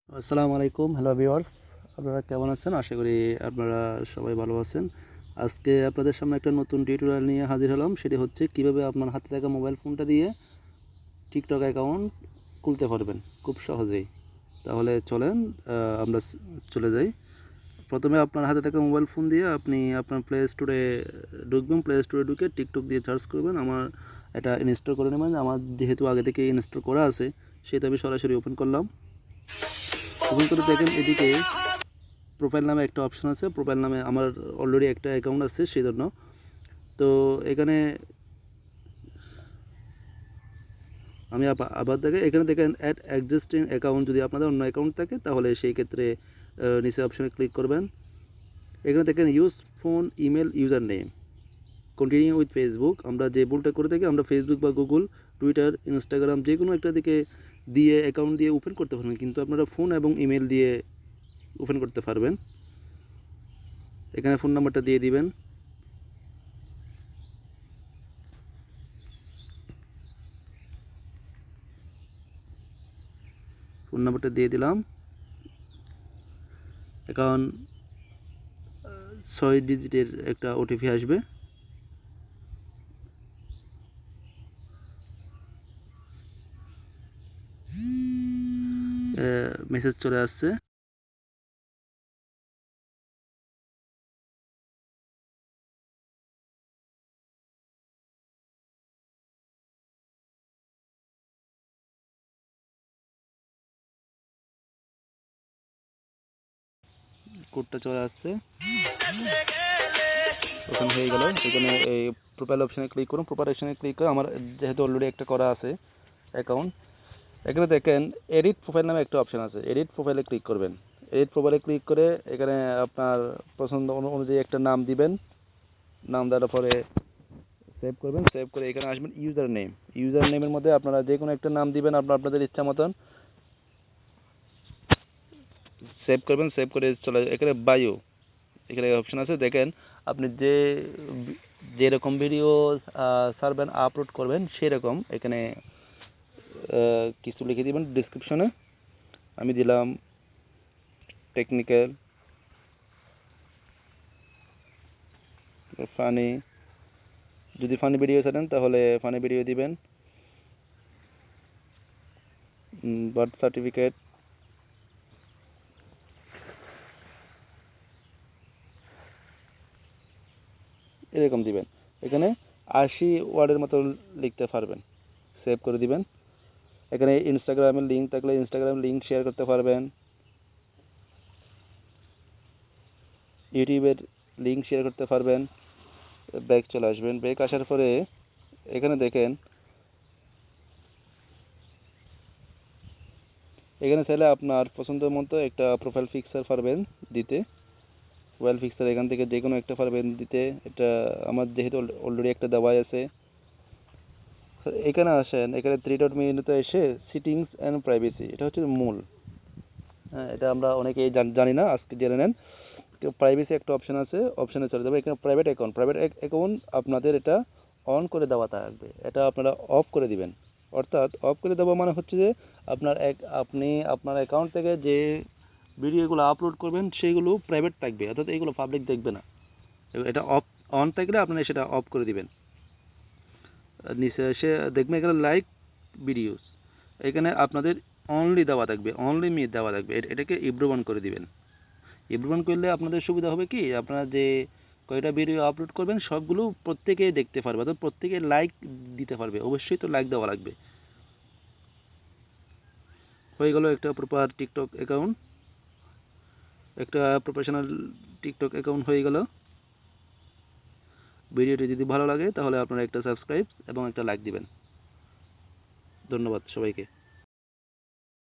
আসসালামু আলাইকুম, hello viewers. আপনারা কেমন আছেন? আশা করি আপনারা সবাই ভালো আছেন। আজকে আপনাদের সামনে একটা নতুন টিউটোরিয়াল নিয়ে হাজির হলাম। সেটি হচ্ছে কিভাবে আপনার হাতে থাকা মোবাইল ফোনটা দিয়ে টিকটক অ্যাকাউন্ট খুলতে পারবেন খুব সহজেই। তাহলে চলেন আমরা চলে যাই। প্রথমে আপনার হাতে থাকা মোবাইল ফোন দিয়ে আপনি আপনার প্লে স্টোরে ঢুকবেন। প্লে স্টোরে ঢুকে টিকটক দিয়ে সার্চ করবেন। আমার এটা ইনস্টল করে নেবেন। আমার যেহেতু আগে থেকে ইনস্টল করা আছে সেটা আমি সরাসরি ওপেন করলাম। ওপেন করে দেখেন এদিকে প্রোফাইল নামে একটা অপশন আছে। প্রোফাইল নামে আমার অলরেডি একটা অ্যাকাউন্ট আছে, সেই জন্য তো এখানে আমি আবার এখানে দেখেন অ্যাড এক্সিস্টিং অ্যাকাউন্ট। যদি আপনাদের অন্য অ্যাকাউন্ট থাকে তাহলে সেই ক্ষেত্রে নিচে অপশনে ক্লিক করবেন। এখানে দেখেন use phone email user name continue with Facebook. আমরা যে ভুলটা করে থাকি, আমরা ফেসবুক বা গুগল, টুইটার, ইনস্টাগ্রাম যে কোনো একটা দিকে দিয়ে অ্যাকাউন্ট দিয়ে ওপেন করতে পারবেন, কিন্তু আপনারা ফোন এবং ইমেল দিয়ে ওপেন করতে পারবেন। এখানে ফোন নাম্বারটা দিয়ে দিবেন। ফোন নাম্বারটা দিয়ে দিলাম। এখন 6 ডিজিটের একটা ওটিপি আসবে। মেসেজ চলে আসছে। কোডটা চলে আসছে, ওখানে হয়ে গেল। এখানে এই প্রোফাইল অপশানে ক্লিক করুন। প্রোফাইল অপশানে ক্লিক করে আমার যেহেতু অলরেডি একটা করা আছে অ্যাকাউন্ট, এখানে দেখেন এডিট প্রোফাইল নামে একটা অপশান আছে। এডিট প্রোফাইলে ক্লিক করবেন। এডিট প্রোফাইলে ক্লিক করে এখানে আপনার পছন্দ অনুযায়ী একটা নাম দিবেন। নাম দেওয়ার পরে সেভ করবেন। সেভ করে এখানে আসবেন ইউজার নেম। ইউজার নেমের মধ্যে আপনারা যে কোনো একটা নাম দিবেন আপনাদের ইচ্ছা মতন। সেভ করবেন। সেভ করে চলে এখানে বায়ো, এখানে অপশন আছে। দেখেন আপনি যেরকম ভিডিও ছাড়বেন, আপলোড করবেন, সেরকম এখানে কিছু লিখে দিবেন ডিসক্রিপশনে। আমি দিলাম টেকনিক্যাল, ফানি। যদি ফানি ভিডিও ছাড়েন তাহলে ফানি ভিডিও দিবেন। বার্থ সার্টিফিকেট, এরকম দিবেন। এখানে 80 ওয়ার্ডের মতো লিখতে পারবেন। সেভ করে দিবেন। এখানে ইনস্টাগ্রামের লিঙ্ক থাকলে ইনস্টাগ্রাম লিঙ্ক শেয়ার করতে পারবেন। ইউটিউবের লিঙ্ক শেয়ার করতে পারবেন। ব্যাক চলে আসবেন। ব্যাক আসার পরে এখানে দেখেন, এখানে চাইলে আপনার পছন্দ মতো একটা প্রোফাইল পিকচার পারবেন দিতে। প্রোফাইল পিকচার এখান থেকে যে কোনো একটা পারবেন দিতে। এটা আমার যেহেতু অলরেডি একটা দেওয়াই আছে। এখানে আসেন, এখানে 3 ডট মেনুতে এসে সিটিংস অ্যান্ড প্রাইভেসি, এটা হচ্ছে মূল। হ্যাঁ, এটা আমরা অনেকেই জানি না, আজকে জেনে নেন। প্রাইভেসি একটা অপশন আছে, অপশনে চলে যাবে। এখানে প্রাইভেট অ্যাকাউন্ট, আপনাদের এটা অন করে দেওয়া থাকবে। এটা আপনারা অফ করে দিবেন। অর্থাৎ অফ করে দেওয়া মানে হচ্ছে যে আপনি আপনার অ্যাকাউন্ট থেকে যে ভিডিওগুলো আপলোড করবেন সেইগুলো প্রাইভেট থাকবে, অর্থাৎ এইগুলো পাবলিক দেখবে না। এটা অন থাকলে আপনারা সেটা অফ করে দিবেন। নিচে এসে দেখবেন এখানে লাইক ভিডিওস, এখানে আপনাদের অনলি দেওয়া থাকবে, অনলি মি দেওয়া থাকবে। এটাকে ইব্রুবান করে দিবেন। ইব্রুবান করলে আপনাদের সুবিধা হবে কি, আপনারা যে কয়টা ভিডিও আপলোড করবেন সবগুলো প্রত্যেকেই দেখতে পারবে, অর্থাৎ প্রত্যেকে লাইক দিতে পারবে। অবশ্যই তো লাইক দেওয়া লাগবে। হয়ে গেল একটা প্রপার টিকটক অ্যাকাউন্ট, একটা প্রফেশনাল টিকটক অ্যাকাউন্ট হয়ে গেল। ভিডিওটি যদি ভালো লাগে তাহলে আপনারা একটা সাবস্ক্রাইব এবং একটা লাইক দিবেন। ধন্যবাদ সবাইকে।